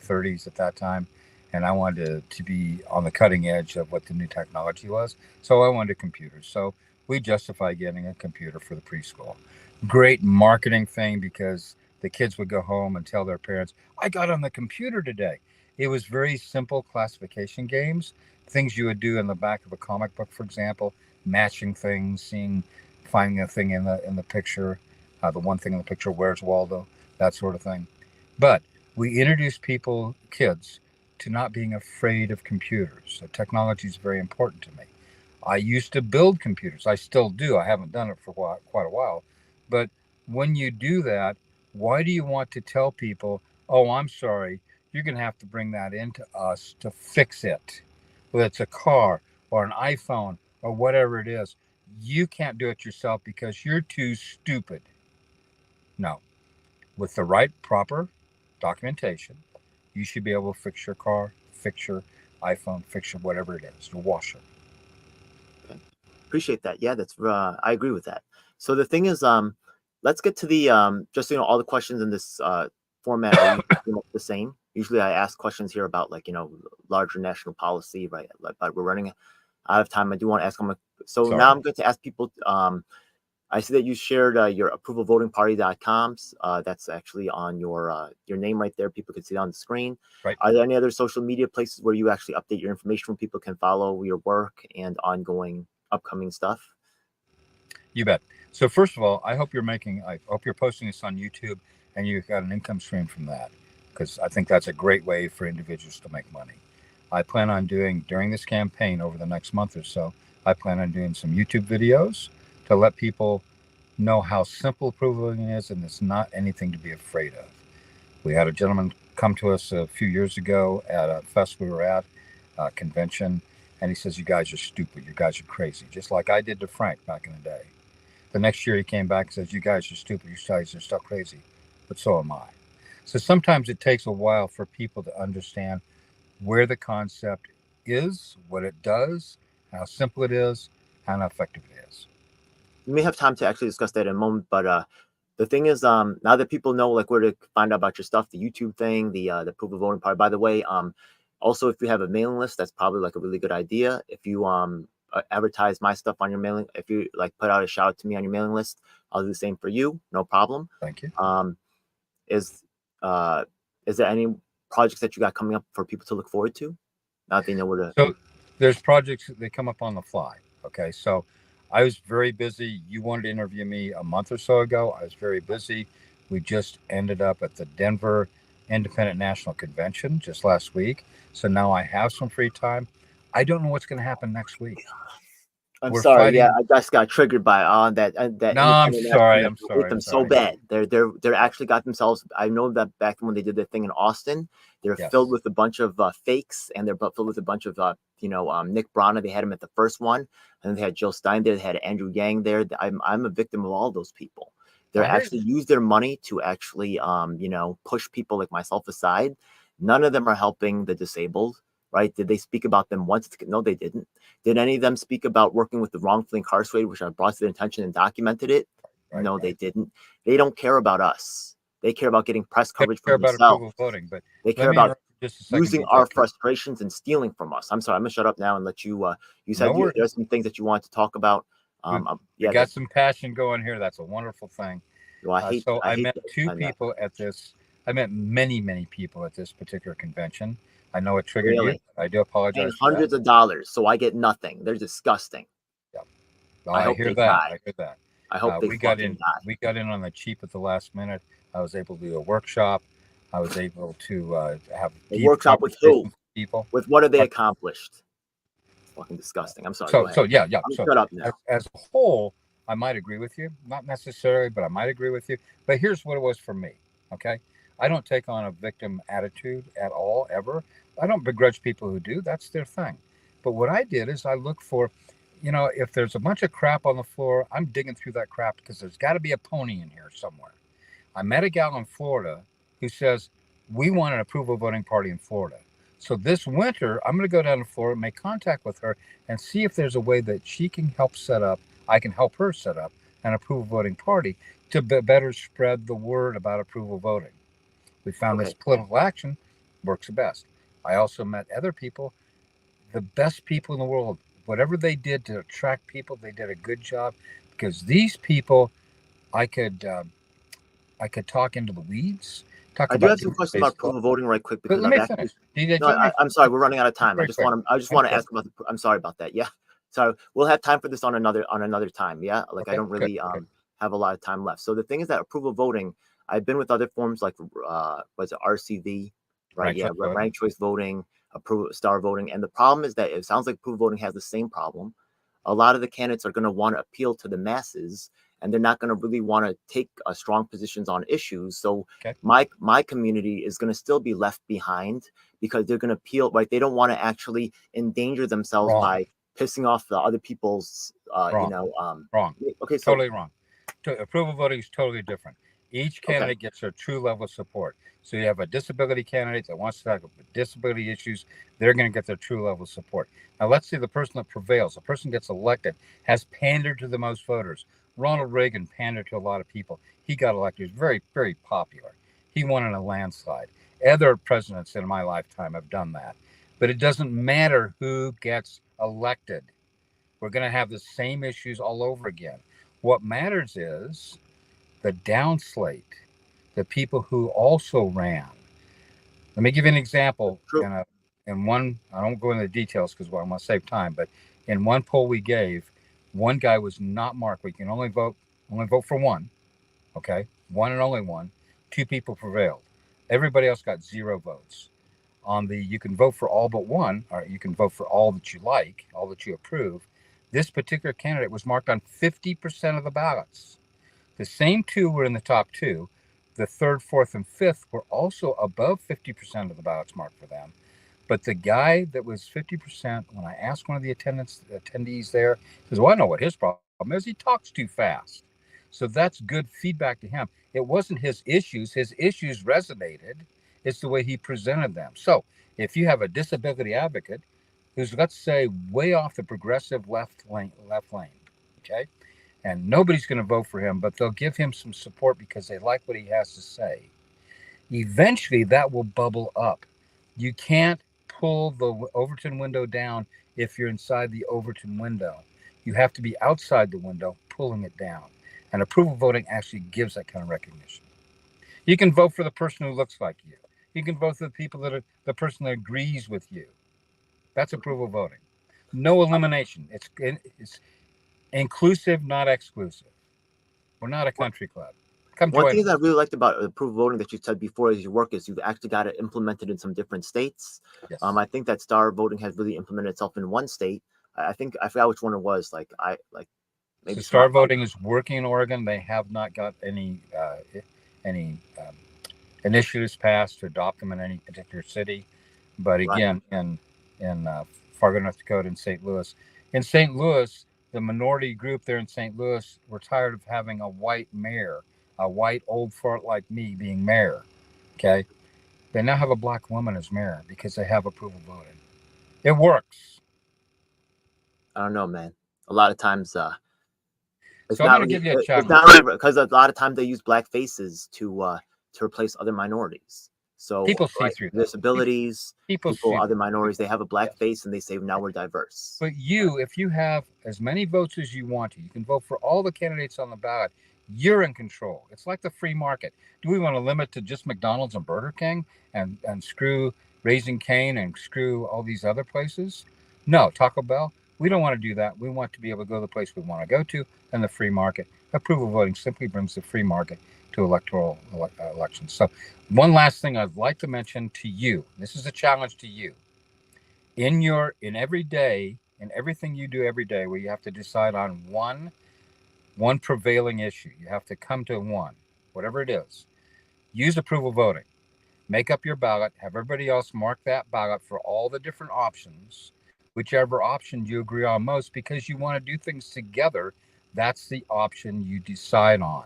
30s at that time, and I wanted to be on the cutting edge of what the new technology was. So I wanted a computer. So we justified getting a computer for the preschool. Great marketing thing because the kids would go home and tell their parents, I got on the computer today. It was very simple classification games, things you would do in the back of a comic book, for example, matching things, finding a thing in the picture, the one thing in the picture, where's Waldo, that sort of thing. But we introduce kids, to not being afraid of computers. So technology is very important to me. I used to build computers. I still do. I haven't done it for quite a while. But when you do that, why do you want to tell people, oh, I'm sorry, you're going to have to bring that into us to fix it? Whether it's a car or an iPhone or whatever it is, you can't do it yourself because you're too stupid. No, with the right proper documentation, you should be able to fix your car, fix your iPhone, fix your whatever it is, your washer.
Okay. Appreciate that. Yeah, that's I agree with that. So the thing is, let's get to the just so you know, all the questions in this format are usually pretty much the same. Usually I ask questions here about like, you know, larger national policy, right? But we're running out of time. I do want to ask them. So now
Sorry.
I'm going to ask people. I see that you shared your approvalvotingparty.coms. That's actually on your name right there. People can see it on the screen.
Right.
Are there any other social media places where you actually update your information where people can follow your work and ongoing upcoming stuff?
You bet. So first of all, I hope you're posting this on YouTube and you've got an income stream from that, because I think that's a great way for individuals to make money. I plan on doing during this campaign over the next month or so, I plan on doing some YouTube videos to let people know how simple approval voting is, and it's not anything to be afraid of. We had a gentleman come to us a few years ago at a fest we were at, a convention, and he says, "You guys are stupid. You guys are crazy," just like I did to Frank back in the day. The next year he came back and says, "You guys are stupid. You guys are stuck crazy," but so am I. So sometimes it takes a while for people to understand where the concept is, what it does, how simple it is, and how effective it is.
We may have time to actually discuss that in a moment, but the thing is, now that people know like where to find out about your stuff, the YouTube thing, the approval voting part. By the way, also if you have a mailing list, that's probably like a really good idea. If you advertise my stuff on your mailing, if you like put out a shout out to me on your mailing list, I'll do the same for you, no problem.
Thank you.
Is uh is there any projects that you got coming up for people to look forward to? Now that they know where to.
So there's projects that come up on the fly. Okay. So I was very busy. You wanted to interview me a month or so ago. I was very busy. We just ended up at the Denver Independent National Convention just last week. So now I have some free time. I don't know what's going to happen next week.
I'm
We're
sorry. Yeah,
fighting.
I just got triggered by that
No, I'm
independent national
sorry. I'm
convention. I hate
sorry. I'm
them so
sorry.
bad. They're actually got themselves. I know that back when they did their thing in Austin, they're filled
Yes.
with a bunch of fakes, and they're filled with a bunch of Nick Brana. They had him at the first one, and then they had Jill Stein there. They had Andrew Yang there. I'm a victim of all those people. They're
I hear
actually use their money to actually push people like myself aside. None of them are helping the disabled. Right? Did they speak about them once? No, they didn't. Did any of them speak about working with the wrongfully incarcerated, which I brought to their attention and documented it?
right.
No, they didn't. They don't care about us. They care about getting press
They
coverage for
care about approval
themselves.
voting, but
They
let
care
me
about
interrupt you just a second,
using
BJ.
our frustrations and stealing from us. I'm sorry. I'm gonna shut up now and let you. You
No
said
worries.
there's some things that you want to talk about.
We
Yeah.
got some passion going here. That's a wonderful thing.
Well,
So
I
I
hate
met
that.
two people at this. I met many people at this particular convention. I know it triggered you.
Really
I do
paying
apologize for that.
hundreds of dollars, so I get nothing. They're disgusting.
Yeah. No,
I
I
hope
hear
they
that.
die.
I hear that.
I hope they
We got
fucking
in.
die.
We got in on the cheap at the last minute. I was able to do a workshop. I was able to have
A
deep
workshop with
conversations
who?
with people.
With what have they
Uh,
accomplished? It's fucking disgusting. I'm sorry. Go ahead.
yeah.
I'm
So
shut up now.
as a whole, I might agree with you. Not necessarily, but I might agree with you. But here's what it was for me. Okay, I don't take on a victim attitude at all, ever. I don't begrudge people who do. That's their thing. But what I did is I look for, if there's a bunch of crap on the floor, I'm digging through that crap because there's got to be a pony in here somewhere. I met a gal in Florida who says, we want an approval voting party in Florida. So this winter, I'm going to go down to Florida, make contact with her, and see if there's a way that she can help I can help her set up an approval voting party to better spread the word about approval voting. We found this political action works the best. I also met other people, the best people in the world. Whatever they did to attract people, they did a good job, because these people, I could talk into the weeds.
I do have some questions about approval voting right quick, because I've actually. I'm sorry, we're running out of time. I just want to ask about. I'm sorry about that. Yeah, so we'll have time for this on another time. Yeah, like I don't really have a lot of time left. So the thing is that approval voting, I've been with other forms like was it RCV, right? Yeah, ranked choice voting, approval star voting, and the problem is that it sounds like approval voting has the same problem. A lot of the candidates are going to want to appeal to the masses, and they're not going to really want to take strong positions on issues. So my community is going to still be left behind, because they're going to appeal, right? They don't want to actually endanger themselves by pissing off the other people's,
wrong.
Okay, so
totally wrong. Approval voting is totally different. Each candidate gets a true level of support. So you have a disability candidate that wants to talk about disability issues. They're going to get their true level of support. Now, let's say the person that prevails, the person gets elected, has pandered to the most voters. Ronald Reagan pandered to a lot of people. He got elected. He was very, very popular. He won in a landslide. Other presidents in my lifetime have done that. But it doesn't matter who gets elected. We're going to have the same issues all over again. What matters is the downslate, the people who also ran. Let me give you an example. In one, I don't go into the details because I want to save time, but in one poll we gave, one guy was not marked. We can only vote for one. Okay, one and only one. Two people prevailed. Everybody else got 0 votes. On the you can vote for all but one, or you can vote for all that you like, all that you approve. This particular candidate was marked on 50% of the ballots. The same two were in the top 2. The 3rd, 4th, and 5th were also above 50% of the ballots marked for them. But the guy that was 50%, when I asked one of the attendees there, he says, well, I know what his problem is. He talks too fast. So that's good feedback to him. It wasn't his issues. His issues resonated. It's the way he presented them. So if you have a disability advocate who's, let's say, way off the progressive left lane, okay? And nobody's going to vote for him, but they'll give him some support because they like what he has to say. Eventually, that will bubble up. You can't pull the Overton window down if you're inside the Overton window. You have to be outside the window, pulling it down. And approval voting actually gives that kind of recognition. You can vote for the person who looks like you. You can vote for the person that agrees with you. That's approval voting. No elimination. It's inclusive, not exclusive. We're not a country club.
One thing that I really liked about approval voting that you said before is your work is you've actually got it implemented in some different states.
Yes.
I think that star voting has really implemented itself in one state. I forgot which one it was.
Maybe star voting is working in Oregon. They have not got any initiatives passed to adopt them in any particular city. But again, in Fargo, North Dakota, and St. Louis, the minority group there in St. Louis were tired of having a white mayor, a white old fart like me being mayor. Okay, they now have a black woman as mayor because they have approval voting. It works.
I don't know, man. A lot of times,
so I'm going to give you a challenge.
It's not really, because a lot of times they use black faces to replace other minorities. So
people see through
disabilities, people other minorities, they have a black face and they say, now we're diverse.
But if you have as many votes as you want to, you can vote for all the candidates on the ballot. You're in control. It's like the free market. Do we want to limit to just McDonald's and Burger King and screw Raising Cane and screw all these other places? No, Taco Bell. We don't want to do that. We want to be able to go to the place we want to go to, and the free market. Approval voting simply brings the free market to electoral elections. So one last thing I'd like to mention to you, this is a challenge to you. In every day, in everything you do every day, where you have to decide on one prevailing issue, you have to come to one, whatever it is. Use approval voting. Make up your ballot, have everybody else mark that ballot for all the different options. whichever option you agree on most, because you want to do things together. That's the option you decide on.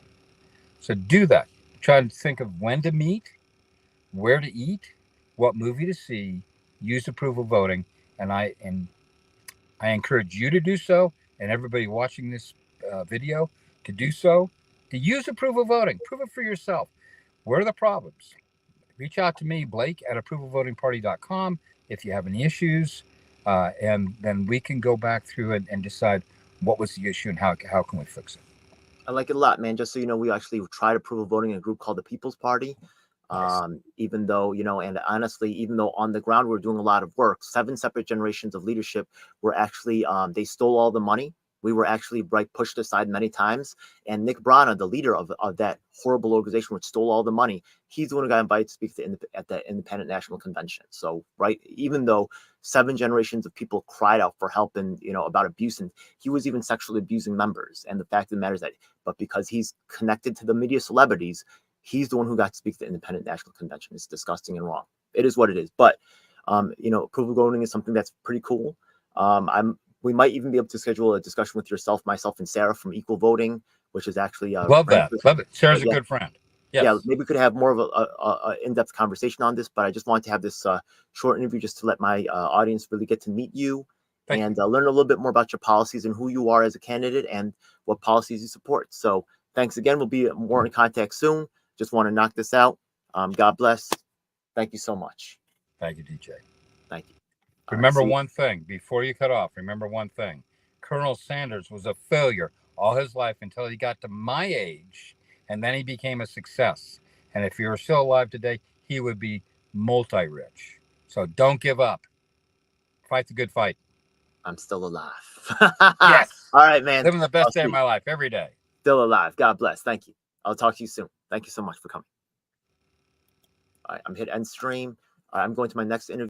So do that. Try to think of when to meet, where to eat, what movie to see, use approval voting, and I encourage you to do so, and everybody watching this video to do so, to use approval voting. Prove it for yourself. Where are the problems? Reach out to me, Blake, at approvalvotingparty.com if you have any issues, and then we can go back through it and decide what was the issue and how can we fix it.
I like it a lot, man. Just so you know, we actually tried approval voting in a group called the People's Party.
Nice.
Even though, and honestly, even though on the ground we're doing a lot of work, 7 separate generations of leadership were actually, they stole all the money. We were actually pushed aside many times. And Nick Brana, the leader of that horrible organization which stole all the money, he's the one who got invited to speak at the Independent National Convention. So, even though 7 generations of people cried out for help and, about abuse, and he was even sexually abusing members. And the fact of the matter is that, but because he's connected to the media celebrities, he's the one who got to speak to the Independent National Convention. It's disgusting and wrong. It is what it is. But, approval voting is something that's pretty cool. We might even be able to schedule a discussion with yourself, myself, and Sarah from Equal Voting, which is actually
love that. Love it. Sarah's a good friend. Yes.
Yeah, maybe we could have more of a in-depth conversation on this. But I just wanted to have this short interview just to let my audience really get to meet you and learn a little bit more about your policies and who you are as a candidate and what policies you support. So thanks again. We'll be more in contact soon. Just want to knock this out. God bless. Thank you so much.
Thank you, DJ.
Thank you.
Remember one thing before you cut off. Remember one thing. Colonel Sanders was a failure all his life until he got to my age, and then he became a success. And if he were still alive today, he would be multi-rich. So don't give up. Fight the good fight.
I'm still alive.
Yes.
All right, man.
Living the best day of my life every day.
Still alive. God bless. Thank you. I'll talk to you soon. Thank you so much for coming. All right, I'm hit end stream. I'm going to my next interview.